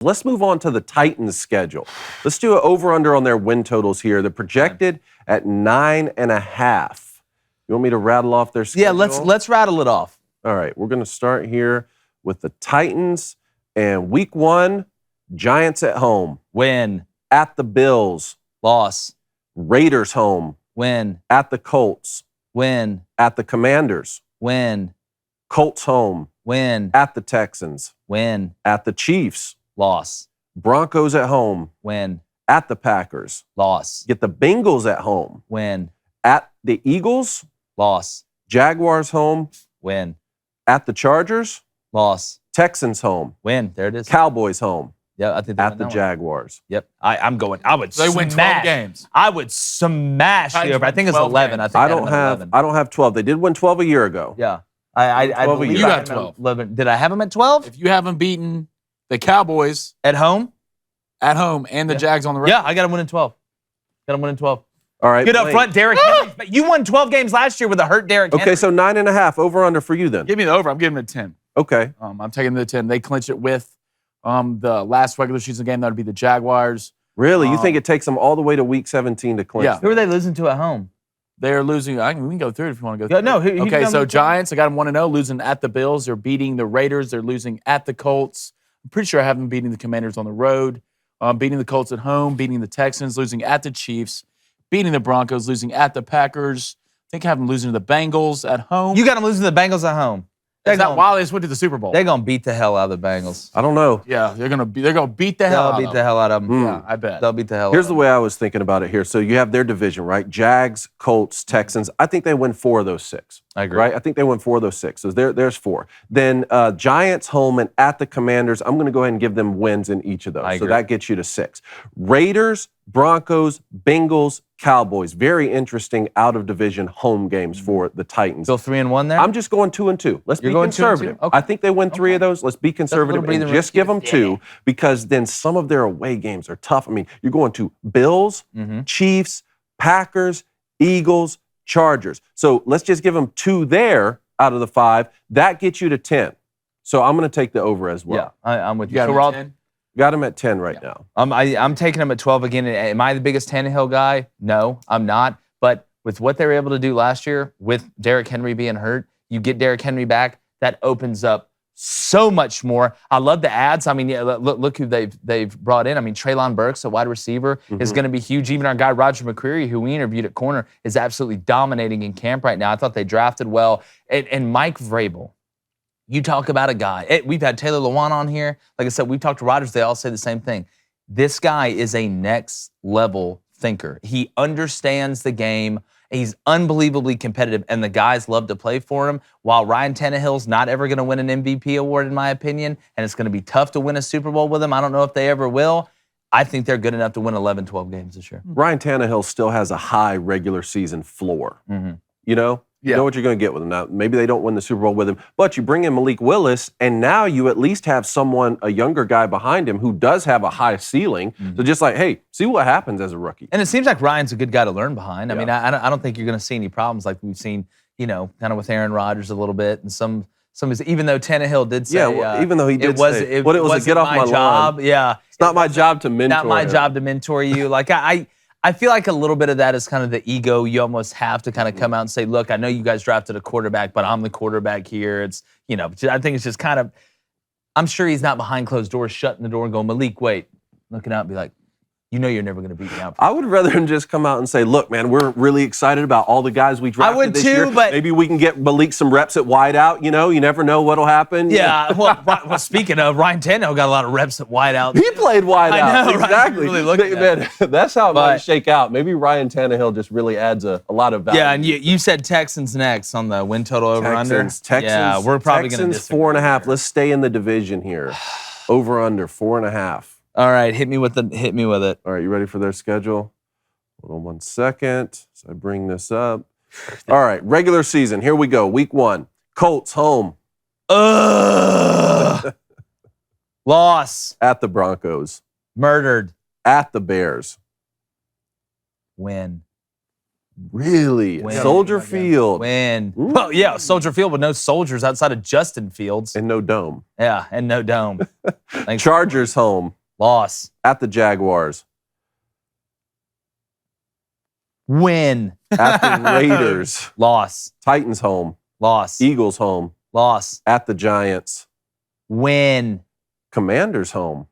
Let's move on to the Titans' schedule. Let's do an over-under on their win totals here. They're projected at 9.5. You want me to rattle off their schedule? Yeah, let's rattle it off. All right, we're going to start here with the Titans. And week 1, Giants at home. Win. At the Bills. Loss. Raiders home. Win. At the Colts. Win. At the Commanders. Win. Colts home. Win. At the Texans. Win. At the Chiefs. Loss. Broncos at home. Win. At the Packers. Loss. Get the Bengals at home. Win. At the Eagles. Loss. Jaguars home. Win. At the Chargers. Loss. Texans home. Win. There it is. Cowboys home. Yeah, I think they At win the that one. Jaguars. Yep. I would They win 12 games. I would smash the over. I think it's 11. games. I don't have 12. They did win 12 a year ago. Yeah. I believe You I got had them at 12. 11. Did I have them at 12? If you haven't beaten the Cowboys At home? at home and the Jags on the road. Yeah, I got them winning 12. Got them winning 12. All right. Good up Blake. front, Derrick Henry. But you won 12 games last year with a hurt Derrick Henry. Okay, so 9.5 over under for you then. Give me the over. I'm giving it 10. Okay. I'm taking the 10. They clinch it with the last regular season game. That would be the Jaguars. Really? You think it takes them all the way to week 17 to clinch? Yeah. Who are they losing to at home? They're losing. We can go through it if you want to go through Yeah, no, it. who Okay, got so them? Giants, I got them 1-0, losing at the Bills. They're beating the Raiders. They're losing at the Colts. I'm pretty sure I have them beating the Commanders on the road, beating the Colts at home, beating the Texans, losing at the Chiefs, beating the Broncos, losing at the Packers. I think I have them losing to the Bengals at home. You got them losing to the Bengals at home. Is that while they just went to the Super Bowl? They're going to beat the hell out of the Bengals. I don't know. Yeah, they're gonna beat the hell They'll out beat of the them. hell out of them. Yeah, I bet. They'll beat the hell Here's out the of way I was thinking about it here. So you have their division, right? Jags, Colts, Texans. I think they win 4 of those 6. I agree. Right? I think they win 4 of those 6. So there's 4. Then Giants home and at the Commanders. I'm going to go ahead and give them wins in each of those. I So agree. that gets you to 6. Raiders, Broncos, Bengals, Cowboys. Very interesting out-of-division home games for the Titans. Still 3-1 there? I'm just going 2-2. Let's You're be going 2-2? conservative. Okay. I think they win 3 of those. Let's be conservative breather and room. just give them 2 because then some of their away games are tough. I mean, you're going to Bills, Chiefs, Packers, Eagles, Chargers. So let's just give them 2 there out of the 5. That gets you to 10. So I'm going to take the over as well. Yeah, I'm with you. You got So them we're at all- 10? Got them at 10 right now. I'm taking them at 12 again. Am I the biggest Tannehill guy? No, I'm not. But with what they were able to do last year, with Derrick Henry being hurt, you get Derrick Henry back, that opens up so much more. I love the ads. I mean, yeah, look who they've brought in. I mean, Treylon Burks, a wide receiver, is going to be huge. Even our guy Roger McCreary, who we interviewed at corner, is absolutely dominating in camp right now. I thought they drafted well. And Mike Vrabel. You talk about a guy. We've had Taylor Lewan on here. Like I said, we've talked to Rodgers. They all say the same thing. This guy is a next level thinker. He understands the game. He's unbelievably competitive, and the guys love to play for him. While Ryan Tannehill's not ever going to win an MVP award, in my opinion, and it's going to be tough to win a Super Bowl with him. I don't know if they ever will. I think they're good enough to win 11, 12 games this year. Ryan Tannehill still has a high regular season floor. You know? You know what you're going to get with him. Now, maybe they don't win the Super Bowl with him, but you bring in Malik Willis, and now you at least have someone, a younger guy behind him who does have a high ceiling. So just like, hey, see what happens as a rookie. And it seems like Ryan's a good guy to learn behind. I mean, I don't think you're going to see any problems like we've seen, kind of with Aaron Rodgers a little bit, and some even though Tannehill did say, even though he did it was say, it, well, it was a wasn't get off my job. lawn. Yeah, It's not my job to mentor. not my him. job to mentor you. Like I feel like a little bit of that is kind of the ego. You almost have to kind of come out and say, look, I know you guys drafted a quarterback, but I'm the quarterback here. It's, I think it's just kind of, I'm sure he's not behind closed doors, shutting the door and going, Malik, wait, looking out and be like, you're never going to beat me out. I would rather him just come out and say, look, man, we're really excited about all the guys we drafted would this too, year. but maybe we can get Malik some reps at wideout. You never know what'll happen. Yeah, well, speaking of, Ryan Tannehill got a lot of reps at wideout. He played wideout. I know, right? Exactly. Really looking Man, that's how it might But- shake out. Maybe Ryan Tannehill just really adds a lot of value. Yeah, and you said Texans next on the win total over under. Texans. Yeah, we're probably going to Texans 4.5. Let's stay in the division here. Over under 4.5. All right, hit me with it. All right, you ready for their schedule? Hold on 1 second. So I bring this up. All right, regular season. Here we go. Week 1. Colts home. Loss. At the Broncos. Murdered. At the Bears. Win. Really? Win. Soldier Field. Win. Well, yeah, Soldier Field with no soldiers outside of Justin Fields. And no dome. Yeah, and no dome. Chargers home. Loss. At the Jaguars. Win. At the Raiders. Loss. Titans home. Loss. Eagles home. Loss. At the Giants. Win. Commanders home.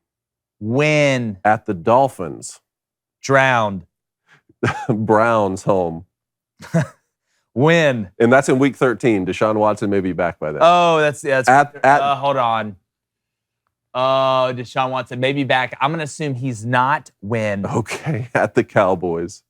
Win. At the Dolphins. Drowned. Browns home. Win. And that's in week 13. Deshaun Watson may be back by then. Oh, that's At hold on. Oh, Deshaun Watson may be back. I'm going to assume he's not. Win. Okay. At the Cowboys.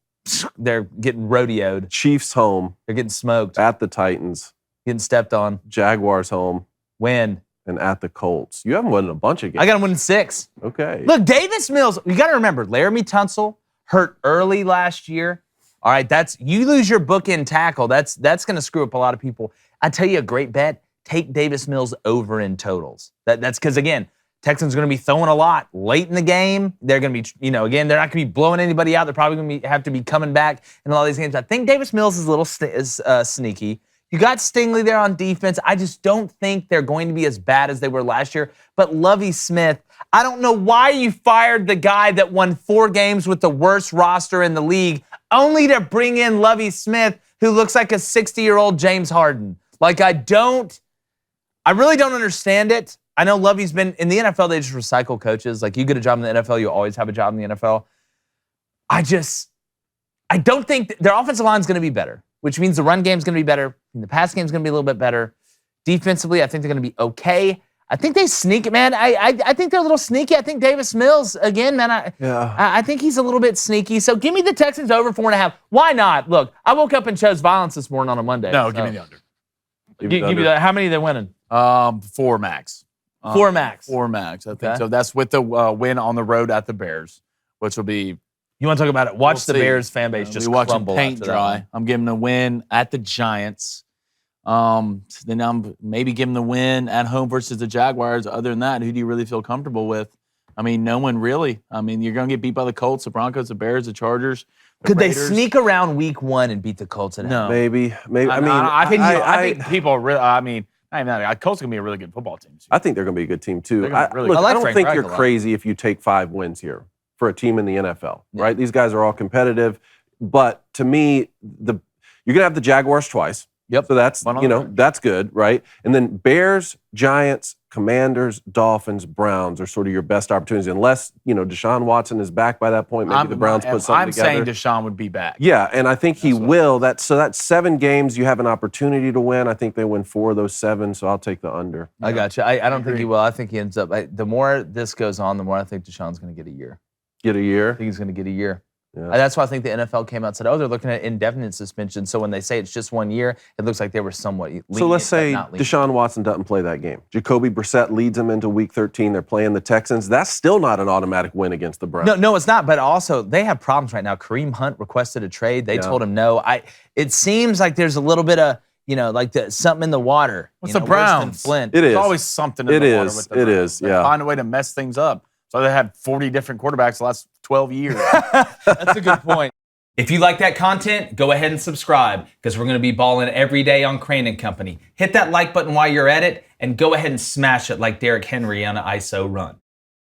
They're getting rodeoed. Chiefs home. They're getting smoked. At the Titans. Getting stepped on. Jaguars home. Win. And at the Colts. You haven't won a bunch of games. I got to win 6. Okay. Look, Davis Mills, you got to remember, Laramie Tunsil hurt early last year. All right, you lose your bookend tackle. That's going to screw up a lot of people. I tell you a great bet, take Davis Mills over in totals. That's because, again, Texans are going to be throwing a lot late in the game. They're going to be, again, they're not going to be blowing anybody out. They're probably going to have to be coming back in a lot of these games. I think Davis Mills is a little sneaky. You got Stingley there on defense. I just don't think they're going to be as bad as they were last year. But Lovie Smith, I don't know why you fired the guy that won 4 games with the worst roster in the league, only to bring in Lovie Smith, who looks like a 60-year-old James Harden. Like, I really don't understand it. I know Lovey's been in the NFL, they just recycle coaches. Like, you get a job in the NFL, you always have a job in the NFL. I don't think their offensive line is going to be better, which means the run game is going to be better. The pass game is going to be a little bit better. Defensively, I think they're going to be okay. I think they sneak it, man. I think they're a little sneaky. I think Davis Mills, again, man, I think he's a little bit sneaky. So give me the Texans over 4.5. Why not? Look, I woke up and chose violence this morning on a Monday. No, give me the under. Give me that. How many are they winning? 4 max. 4 max. 4 max, I think. Okay. So that's with the win on the road at the Bears, which will be. You want to talk about it? Watch the see. Bears fan base just watching crumble paint after that dry. one. I'm giving the win at the Giants. Then I'm maybe giving the win at home versus the Jaguars. Other than that, who do you really feel comfortable with? I mean, no one really. I mean, you're going to get beat by the Colts, the Broncos, the Bears, the Chargers. The Could Raiders. they sneak around week 1 and beat the Colts at home? No. Maybe. I think people are really. I mean, not even that. Colts are going to be a really good football team. I think they're going to be a good team too. They're gonna be really Look, good. I like I don't Frank think Reich you're a lot. crazy if you take 5 wins here for a team in the NFL, Yeah. right? These guys are all competitive, but to me, you're going to have the Jaguars twice. Yep. So that's that's good, right? And then Bears, Giants, Commanders, Dolphins, Browns are sort of your best opportunities, unless Deshaun Watson is back by that point. Maybe the Browns put something together. I'm saying Deshaun would be back. Yeah, and I think he will. That's 7 games you have an opportunity to win. I think they win 4 of those 7, so I'll take the under. I got you. I don't think he will. I think he ends up. The more this goes on, the more I think Deshaun's going to get a year. Get a year? I think he's going to get a year. Yeah. That's why I think the NFL came out and said, they're looking at indefinite suspension. So when they say it's just 1 year, it looks like they were somewhat lenient. So let's say but not lenient. Deshaun Watson doesn't play that game. Jacoby Brissett leads them into Week 13. They're playing the Texans. That's still not an automatic win against the Browns. No, it's not. But also, they have problems right now. Kareem Hunt requested a trade. They told him no. It seems like there's a little bit of, something in the water. What's the the Browns? Worse than Flint. It is. There's always something in the water with the Browns. It is, They yeah. find a way to mess things up. So they had 40 different quarterbacks the last 12 years. That's a good point. If you like that content, go ahead and subscribe because we're going to be balling every day on Crane & Company. Hit that like button while you're at it and go ahead and smash it like Derrick Henry on an ISO run.